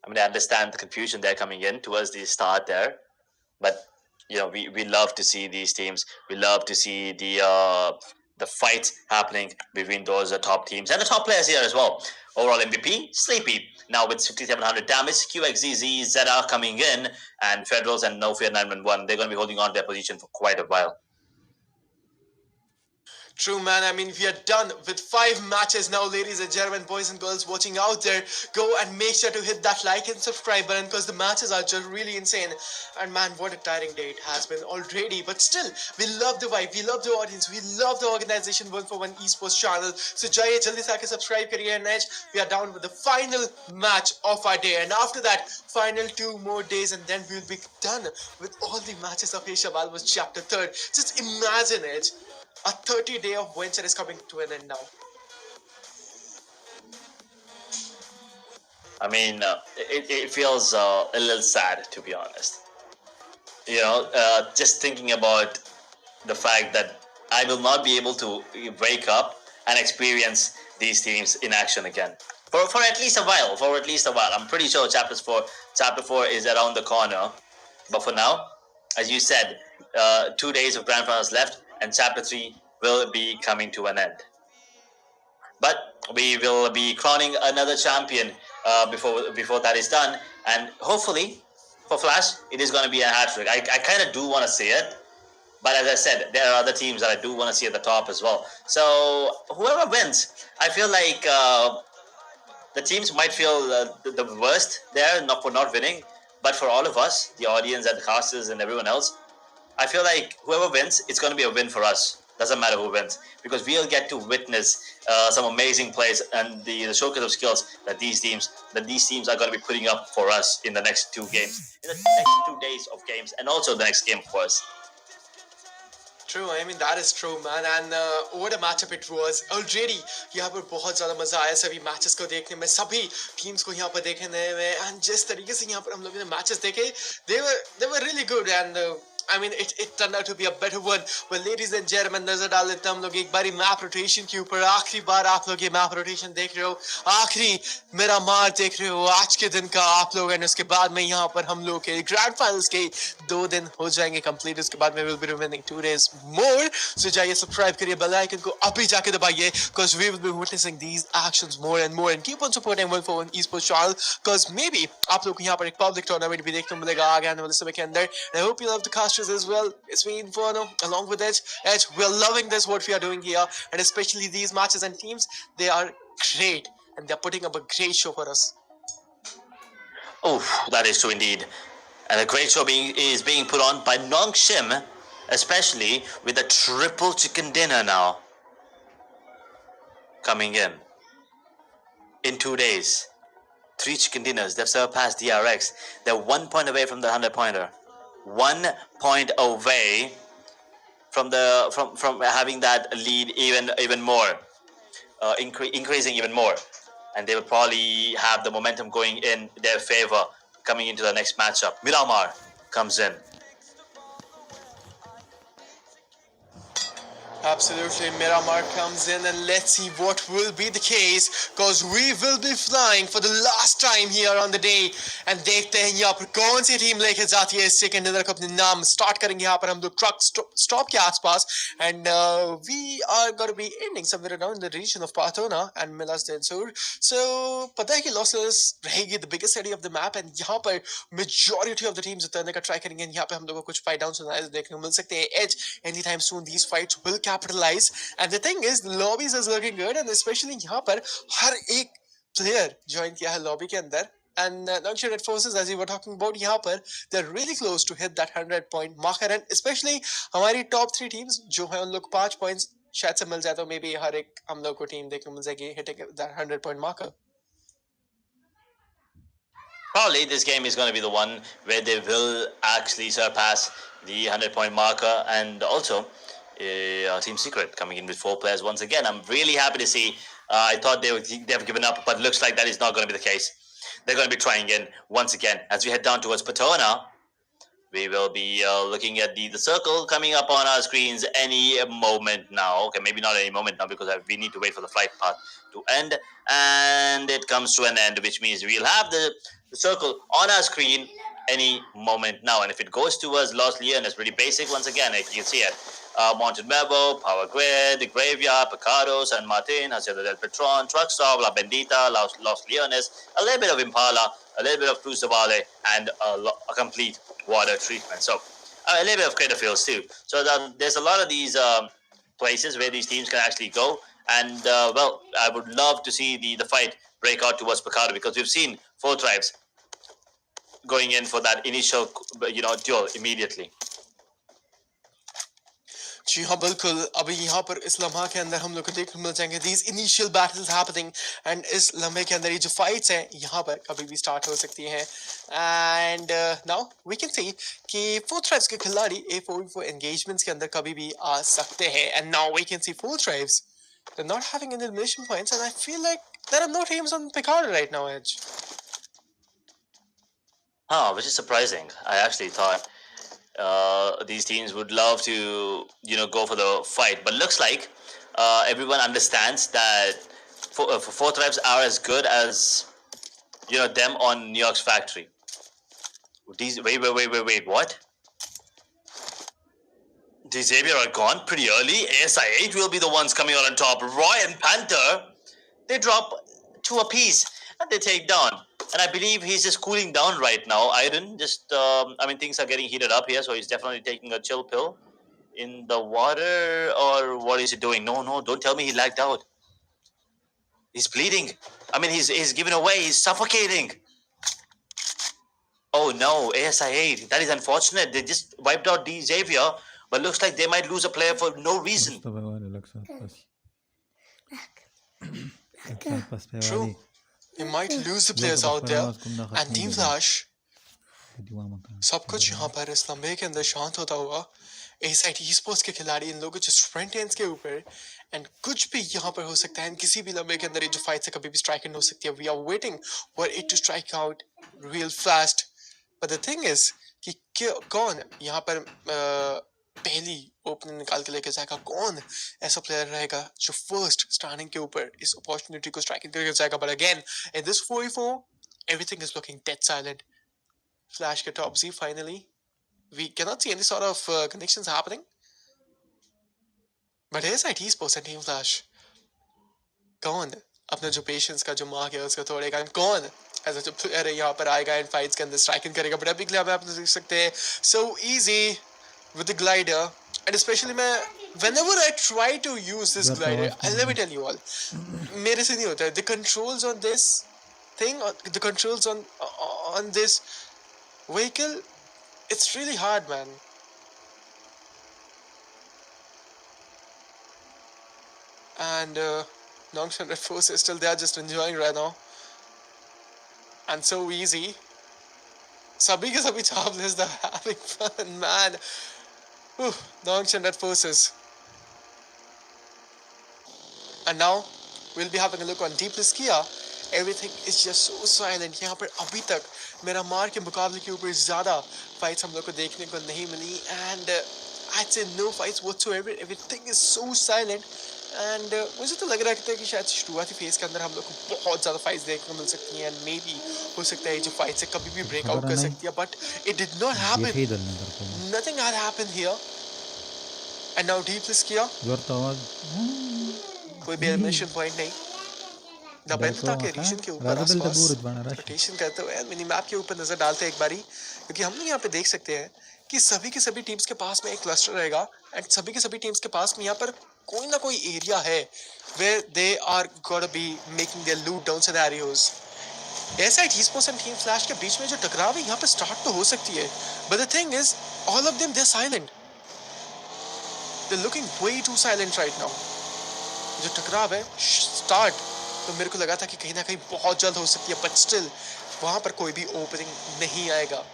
I mean, I understand the confusion there coming in towards the start there, but you know, we love to see these teams. We love to see the fights happening between those top teams and the top players here as well. Overall MVP, Sleepy, now with 5,700 damage. QXZZ, Zeta coming in, and Federals and No Fear 911. They're going to be holding on to their position for quite a while. True, man. I mean, we are done with 5 matches now, ladies and gentlemen, boys and girls watching out there. Go and make sure to hit that like and subscribe button because the matches are just really insane. And man, what a tiring day it has been already. But still, we love the vibe, we love the audience, we love the organization 141 esports channel. So, jaiye jaldi se aake subscribe kariye and edge. We are down with the final match of our day, and after that, final 2 more days, and then we'll be done with all the matches of Asia Balwas chapter 3rd. Just imagine it. A 30-day of venture is coming to an end now. I mean, it feels a little sad, to be honest. Just thinking about the fact that I will not be able to wake up and experience these teams in action again for at least a while. I'm pretty sure chapter four is around the corner, but for now, as you said, 2 days of grand finals left, and chapter 3 will be coming to an end. But we will be crowning another champion before that is done, and hopefully for Flash it is going to be a hat trick. I kind of do want to see it, but as I said, there are other teams that I do want to see at the top as well. So whoever wins, I feel like the teams might feel the worst there, not for not winning, but for all of us, the audience and the casters and everyone else, I feel like whoever wins, it's going to be a win for us. Doesn't matter who wins, because we'll get to witness some amazing plays and the showcase of skills that these teams are going to be putting up for us in the next 2 games, in the next 2 days of games, and also the next game, of course. True, I mean that is true, man. And what a matchup it was. Already यहाँ पर बहुत ज़्यादा मजा आया सभी matches को देखने में, सभी teams को यहाँ पर देखने में, and जिस तरीके से यहाँ पर हम लोगों ने matches देखे, they were really good, and I mean, it turned out to be a better one. Well, ladies and gentlemen, नजर डाल लेते हैं हम लोग एक बारी मैप रोटेशन के ऊपर. आखिरी बार आप लोग ये मैप रोटेशन देख रहे हो, आखिरी मेरा मार देख रहे हो आज के दिन का आप लोग, and उसके बाद में यहाँ पर हम लोग के ग्रैंड फाइनल्स के 2 दिन हो जाएंगे कंप्लीट. उसके बाद में will be remaining 2 days more. So जाइए सब्सक्राइब करिए, बेल आइकन को अभी जाके दबाइए, because we will be witnessing these actions more and more, and keep on supporting 141 esports channel, because maybe आप लोग को यहाँ पर एक public tournament भी देखने को मिलेगा आगे आने वाले समय के अंदर. And I hope you love the cast as well. It's been fun along with Edge. We're loving this what we are doing here, and especially these matches and teams, they are great, and they're putting up a great show for us. Oh, that is true indeed. And a great show is being put on by Nong Shim, especially with the triple chicken dinner now coming in 2 days. 3 chicken dinners. They've surpassed DRX. They're 1 point away from the 100-pointer. 1 point away from having that lead even more, increasing even more, and they will probably have the momentum going in their favor coming into the next matchup. Miramar comes in. Absolutely, Miramar comes in, and let's see what will be the case, because we will be flying for the last time here on the day, and देखते हैं यहाँ पर कौन सी team लेके जाती है इस second dinner को अपने नाम स्टार्ट करेंगे यहाँ पर हम लोग ट्रक स्टॉप के आसपास, and we are going to be ending somewhere around the region of Patona and Milas Densur. So पता है कि Los Angeles रहेगी the biggest city of the map, and यहाँ पर majority of the teams उतरने का ट्राई करेंगे. यहाँ पे हम लोगों को कुछ फाइट डाउन देखने को मिल सकते हैं. Edge anytime soon these fights will capitalize, and the thing is the lobbies is looking good, and especially यहाँ पर हर एक player join किया है lobby के अंदर, and Nongshim Red Forces, as we were talking about, यहाँ पर they're really close to hit that 100-point marker, and especially हमारी top 3 teams जो है उन लोग 5 points शायद से मिल जाए, तो maybe हर एक हम लोग को team देखने को मिल जाएगी hitting that 100-point marker. Probably this game is going to be the one where they will actually surpass the 100-point marker, and also Team Secret coming in with 4 players once again. I'm really happy to see. I thought they've given up, but looks like that is not going to be the case. They're going to be trying in once again. As we head down towards Patona, we will be looking at the circle coming up on our screens any moment now. Okay, maybe not any moment now, because we need to wait for the flight path to end, and it comes to an end, which means we'll have the circle on our screen any moment now. And if it goes towards Los Leones, pretty basic once again, you can see it. Mountain Nuevo, Power Grid, the Graveyard, Picado, San Martin, Hacienda del Petron, Truck Stop, La Bendita, Los Leones, a little bit of Impala, a little bit of Cruz de Valle, and a complete water treatment. So a little bit of Crater Fields too. So there's a lot of these places where these teams can actually go. And well, I would love to see the fight break out towards Picardo, because we've seen 4 tribes going in for that initial duel immediately. जी हाँ बिल्कुल, अभी यहाँ पर इस लम्हा के अंदर हम लोग को देखने मिल जाएंगे these initial battles happening, and इस लम्हे के अंदर ये जो fights हैं यहाँ पर कभी भी start हो सकती हैं. And now we can see कि 4 tribes के खिलाड़ी A4 engagements के अंदर कभी भी आ सकते हैं. And now we can see 4 tribes, they're not having any elimination points, and I feel like there are no teams on Picardo right now, Edge. Which is surprising. I actually thought these teams would love to, go for the fight. But looks like everyone understands that 4 tribes are as good as, them on New York's factory. Wait, what? The Xavier are gone pretty early. ASI8 will be the ones coming out on top. Roy and Panther, they drop 2 apiece and they take down. And I believe he's just cooling down right now. Iron just, things are getting heated up here, so he's definitely taking a chill pill in the water. Or what is he doing? No, don't tell me he lagged out. He's bleeding. He's giving away. He's suffocating. Oh no, ASI8. That is unfortunate. They just wiped out D Xavier, but looks like they might lose a player for no reason. True. They might lose the players out there, and Team Flash सब कुछ यहाँ पर इस लम्बे के अंदर शांत होता हुआ. A-Side esports के खिलाड़ी इन लोगों के sprint ends के ऊपर, and कुछ भी यहाँ पर हो सकता है. किसी भी लम्बे के अंदर ये जो fight से कभी भी strike in हो सकती है. We are waiting for it to strike out real fast. But the thing is कि कौन यहाँ पर पहली ओपनिंग निकाल के लेके जाएगा, कौन ऐसा प्लेयर रहेगा जो फर्स्ट स्टार्टिंग के ऊपर इस अपॉर्चुनिटी को स्ट्राइक करके जाएगा. But again in this 4v4 everything is looking dead silent. Flash के top Z finally. We cannot see any sort of connections happening. But A-Side esports and Team Flash, कौन अपना जो पेशेंस का जो mark है उसका तोड़ेगा, कौन ऐसा जो प्लेयर है यहाँ पर आएगा एंड फाइट्स के अंदर स्ट्राइकिंग करेगा. बट अभी के लिए आप देख सकते हैं so easy with the glider, and especially whenever I try to use this glider, let me tell you all, मेरे से नहीं होता है. The controls on this thing, the controls on this vehicle, it's really hard, man. And Nongshan Red Force is still there, just enjoying right now, and so easy. Sabhi ke sabhi chapless, they're having fun, man. Nongshan Red Forces. And now we'll be having a look on Deepless Kia. Everything is just so silent. यहाँ पर अभी तक मेरा मार के मुकाबले के ऊपर ज़्यादा fights हम लोग को देखने को नहीं मिली. And I'd say no fights whatsoever. Everything is so silent. And मुझे तो लग रहा है कि शायद शुरुआती फेज के अंदर हम लोग को बहुत ज़्यादा फाइट्स देखने को मिल सकती हैं. And maybe हो सकता है जो फाइट्स है कभी भी ब्रेकआउट कर सकती है. But it did not happen. Nothing had happened here. And now Deepless Kia. कोई भी एलिमिनेशन पॉइंट नहीं. दबेंता के रीजन के ऊपर आसपास रोटेशन करते हुए मिनी मैप के ऊपर नजर डालते हैं एक बारी, क्योंकि हम लोग यहाँ पे देख सकते हैं कि सभी के सभी टीम्स के पास में एक क्लस्टर रहेगा. एंड सभी के सभी टीम्स के पास में यहाँ पर कोई ना कोई एरिया है where they are gonna be making their loot down scenarios. A-Side esports and Team Flash के बीच में जो टकराव है यहाँ पे स्टार्ट तो हो सकती है, but the thing is all of them they're silent. They're looking way too silent right now. जो टकराव है स्टार्ट तो मेरे को लगा था कि कहीं ना कहीं बहुत जल्द हो सकती है, but still वहाँ पर कोई भी ओपनिंग नहीं आएगा.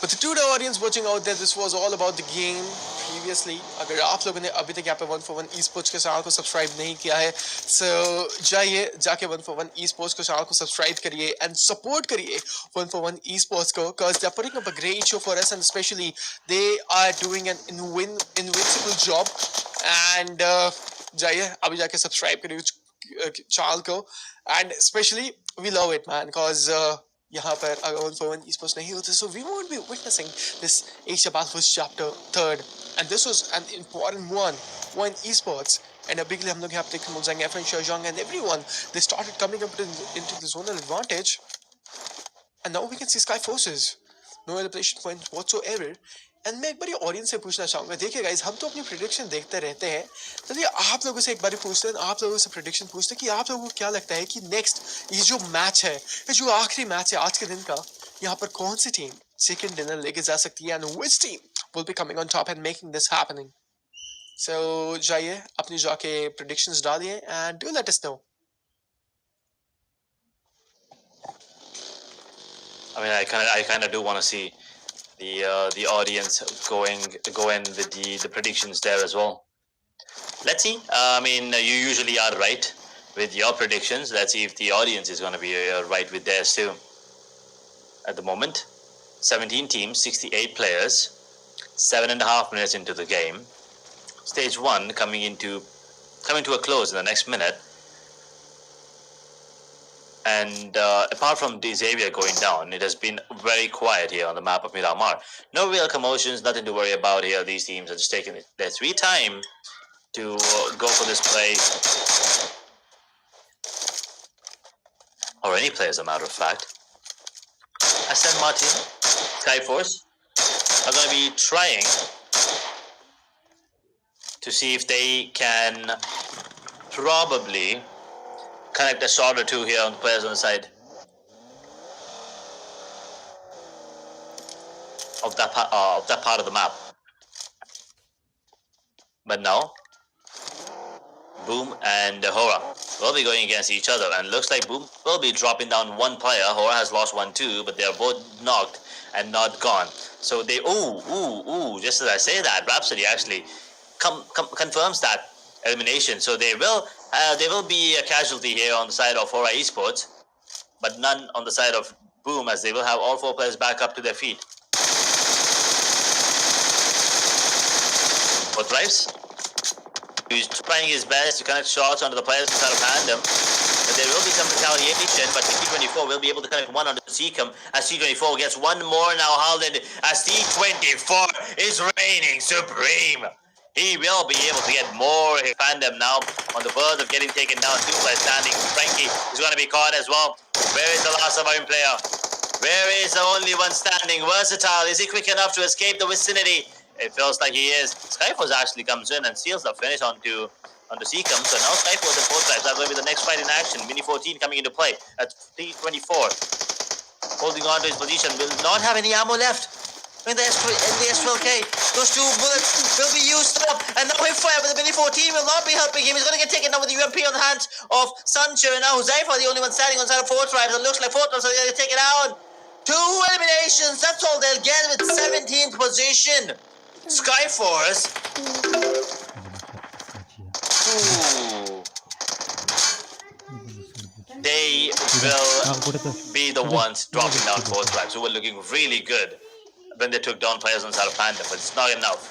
But the 2.0 audience watching out there, this was all about the game previously. अगर आप लोगों ने अभी तक यहाँ पे 1for1 esports के चैनल को सब्सक्राइब नहीं किया है, so जाके 1for1 esports के चैनल को सब्सक्राइब करिए and support करिए 1for1 esports को, because they're putting up a great show for us, and especially they are doing an invincible job. And जाइए अभी जाके सब्सक्राइब करिए चैनल को, and especially we love it, man, because यहाँ पर अगर 1for1 esports नहीं होते, so we won't be witnessing this Asia Battles chapter 3rd, and this was an important one esports. And a big हम लोग यहाँ पे देखने मिल जाएंगे FN Shajang and everyone, they started coming up into the zonal advantage, and now we can see Sky Forces, no elimination point whatsoever. And मैं एक बार audience से पूछना चाहूंगा, देखिए गाइस, हम तो अपनी प्रेडिक्शन देखते रहते हैं, चलिए आप लोगों से एक बार पूछते हैं, आप लोगों से प्रेडिक्शन पूछते हैं कि आप लोगों को क्या लगता है कि नेक्स्ट ये जो मैच है, ये जो आखिरी मैच है आज के दिन का, यहाँ पर कौन सी टीम सेकंड डिनर लेके जा सकती है, and which team will be coming on top and making this happening. So जाइए अपनी जाके प्रेडिक्शंस डालिए and do let us know. I mean, I kind of do want to see the audience go in with the predictions there as well. Let's see. I mean, you usually are right with your predictions. Let's see if the audience is going to be right with theirs too. At the moment, 17 teams, 68 players, 7.5 minutes into the game. Stage 1 coming to a close in the next minute. And apart from Xavier going down, it has been very quiet here on the map of Miramar. No real commotions, nothing to worry about here. These teams are just taking their sweet time to go for this play. Or any play, as a matter of fact. Aston Martin, Skyforce are going to be trying to see if they can probably connect a shot or two here on the players on the side of that part of the map. But now, Boom and HORAA will be going against each other, and looks like Boom will be dropping down one player. HORAA has lost one too, but they are both knocked and not gone. So they just as I say that, Rhapsody actually confirms that elimination. So they will be a casualty here on the side of HORAA Esports, but none on the side of Boom, as they will have all 4 players back up to their feet. Both drives. He's trying his best to connect shots onto the players inside of Random, but there will be some retaliation, but T24 will be able to connect one onto Seacom, as T24 gets one more now. Howland, as T24 is reigning supreme. He will be able to get more Fandom now, on the verge of getting taken down. 2 players standing. Frankie is going to be caught as well. Where is the last surviving player? Where is the only one standing? Versatile, is he quick enough to escape the vicinity? It feels like he is. Skyforce actually comes in and seals the finish onto Seacom. So now Skyforce and 4 drives are going to be the next fight in action. Mini 14 coming into play at T24. Holding on to his position. Will not have any ammo left. In the S12K, those 2 bullets will be used up, and now his fire, but the Mini 14 will not be helping him. He's going to get taken down with the UMP on the hands of Sancho, and now Huzaifa, the only one standing on side of 4 drives. It looks like 4 drives are going to take it out. 2 eliminations, that's all they'll get with 17th position. Skyforce. Ooh. They will be the ones dropping down 4 drives, who were looking really good when they took down players on side of Panda, but it's not enough.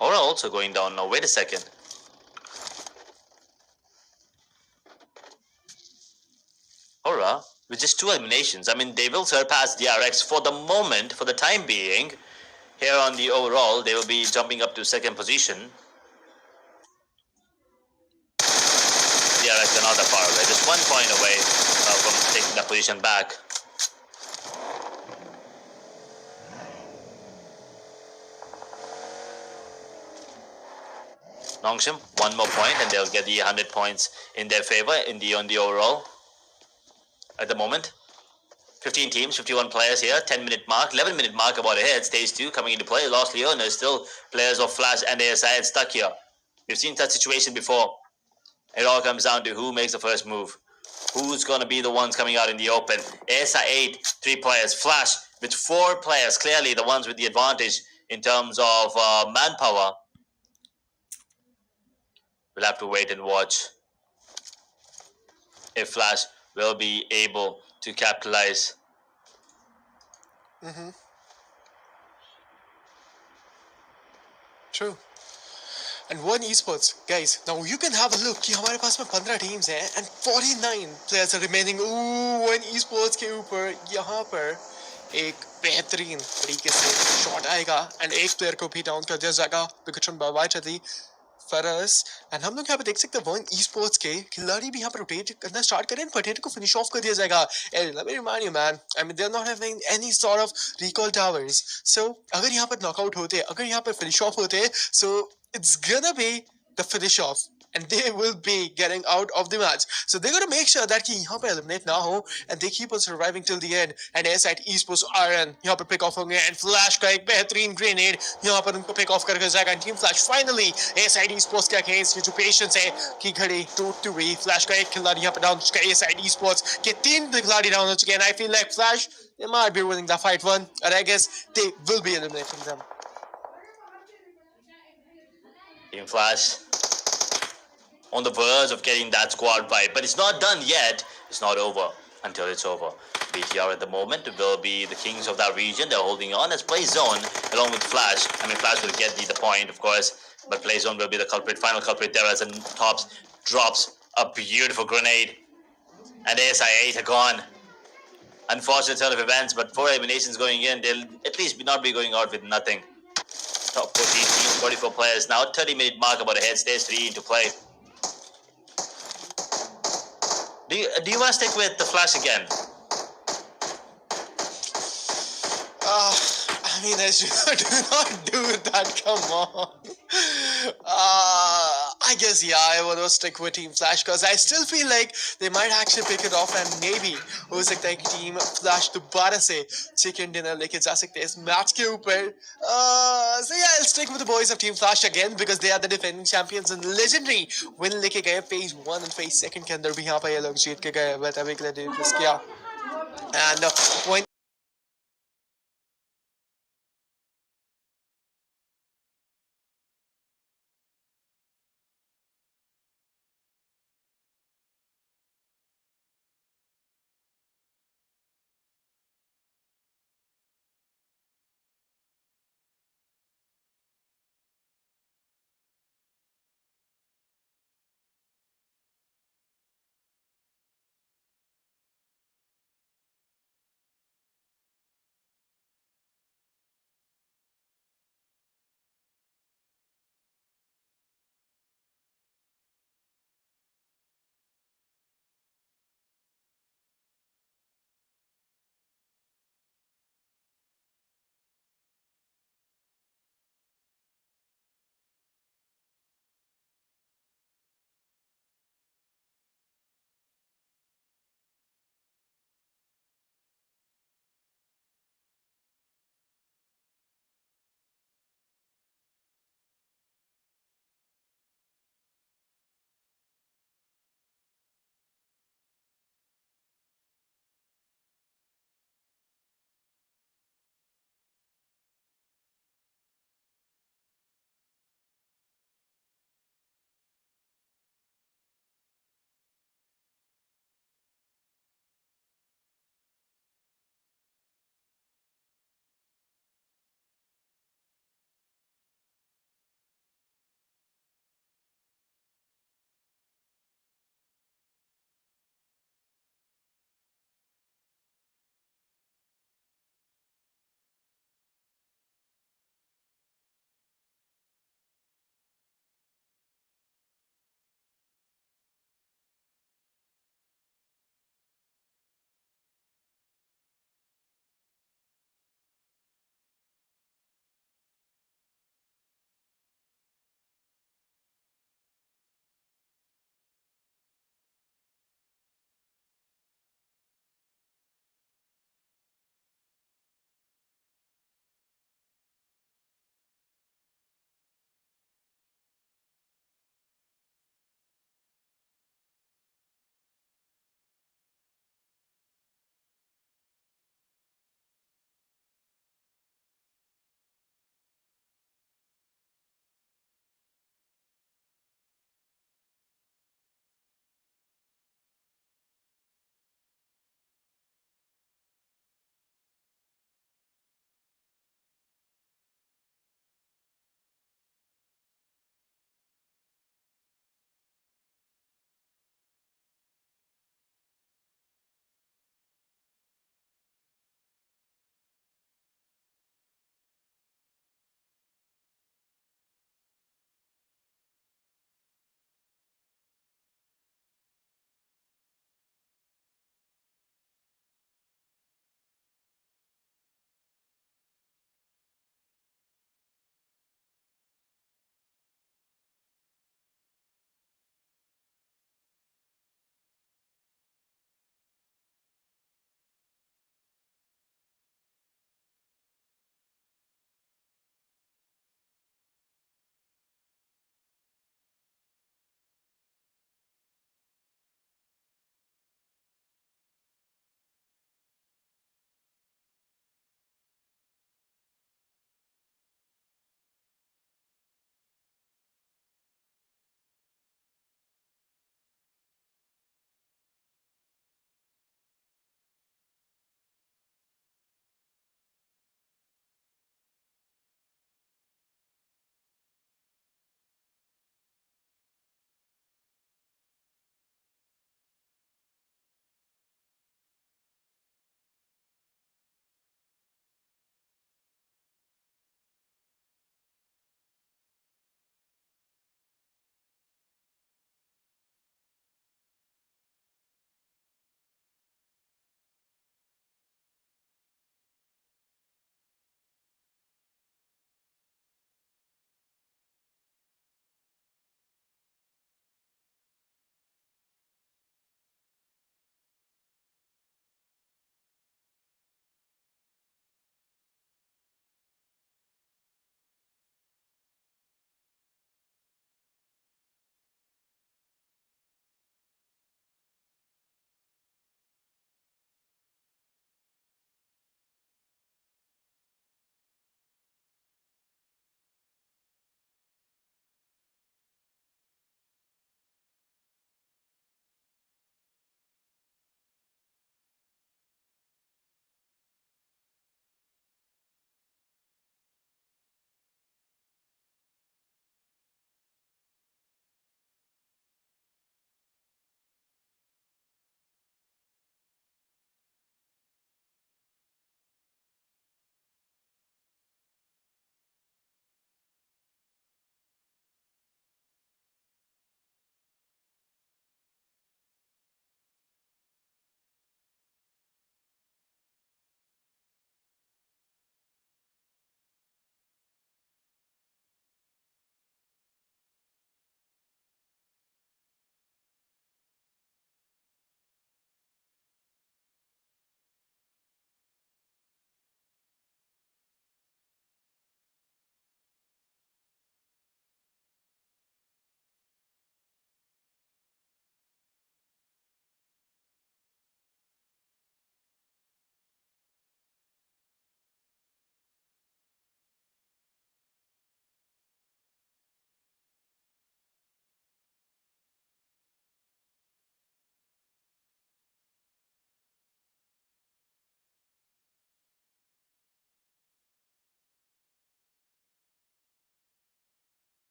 HORAA also going down now. Wait a second. HORAA, with just 2 eliminations, I mean, they will surpass DRX for the moment, for the time being. Here on the overall, they will be jumping up to 2nd position. DRX are not that far away, just 1 point away from taking that position back. Nongshim, 1 more point, and they'll get the 100 points in their favor on the overall. At the moment, 15 teams, 51 players here, 10-minute mark, 11-minute mark about ahead. Stage 2 coming into play. Lost Leona, still players of Flash and ASI stuck here. We've seen that situation before. It all comes down to who makes the first move. Who's going to be the ones coming out in the open? ASI 8, 3 players. Flash with 4 players. Clearly the ones with the advantage in terms of manpower. We'll have to wait and watch if Flash will be able to capitalize. True. And 1 esports, guys, now you can have a look कि हमारे पास में 15 teams हैं and 49 players are remaining. 1 esports के ऊपर यहाँ पर एक बेहतरीन तरीके से शॉट आएगा and एक player को भी डाउन कर दिया जाएगा. Bigotron by White फरस एंड हम लोग यहाँ पे देख सकते हैं वन ई स्पोर्ट्स के खिलाड़ी भी यहाँ पर रोटेट करना स्टार्ट करें, पोटैटो को फिनिश ऑफ कर दिया जाएगा। And let me remind you man, I mean they are not having any sort of recall towers, so अगर यहाँ पर नॉकआउट होते, अगर यहाँ पर फिनिश ऑफ होते, so it's gonna be the finish off and they will be getting out of the match. So they're going to make sure that कि यहाँ पे eliminate ना हो and they keep on surviving till the end. And airside esports Iron यहाँ पर pick off होंगे and Flash का एक बेहतरीन grenade यहाँ पर उनको pick off करके जाएगा and Team Flash finally airside esports के against ये जो patience है कि घड़ी टूटती हुई Flash का एक खिलाड़ी यहाँ पर down हो चुका है, airside esports के 3 खिलाड़ी down हो चुके हैं and I feel like Flash they might be winning the fight one and I guess they will be eliminating them. Team Flash on the verge of getting that squad fight, but it's not done yet. It's not over until it's over. BTR at the moment will be the kings of that region. They're holding on as Play Zone along with Flash. I mean, Flash will get the point, of course, but Play Zone will be the culprit, final culprit there as Tops drops a beautiful grenade. And ASI 8 are gone. Unfortunate turn of events, but 4 eliminations going in. They'll at least not be going out with nothing. Top 14 teams, 44 players now. 30-minute mark about ahead. Stage 3 into play. Do you want to stick with the Flash again? I mean, I should do not do that. Come on. I guess yeah, I want to stick with Team Flash because I still feel like they might actually pick it off and maybe हो सकता है कि Team Flash दोबारा से chicken dinner लेके जा सकते हैं इस मैच के ऊपर. So yeah, I'll stick with the boys of Team Flash again because they are the defending champions and legendary win लेके गए phase 1 and phase 2 के अंदर भी यहाँ पर ये लोग जीत के गए, but अभी के लिए किया and point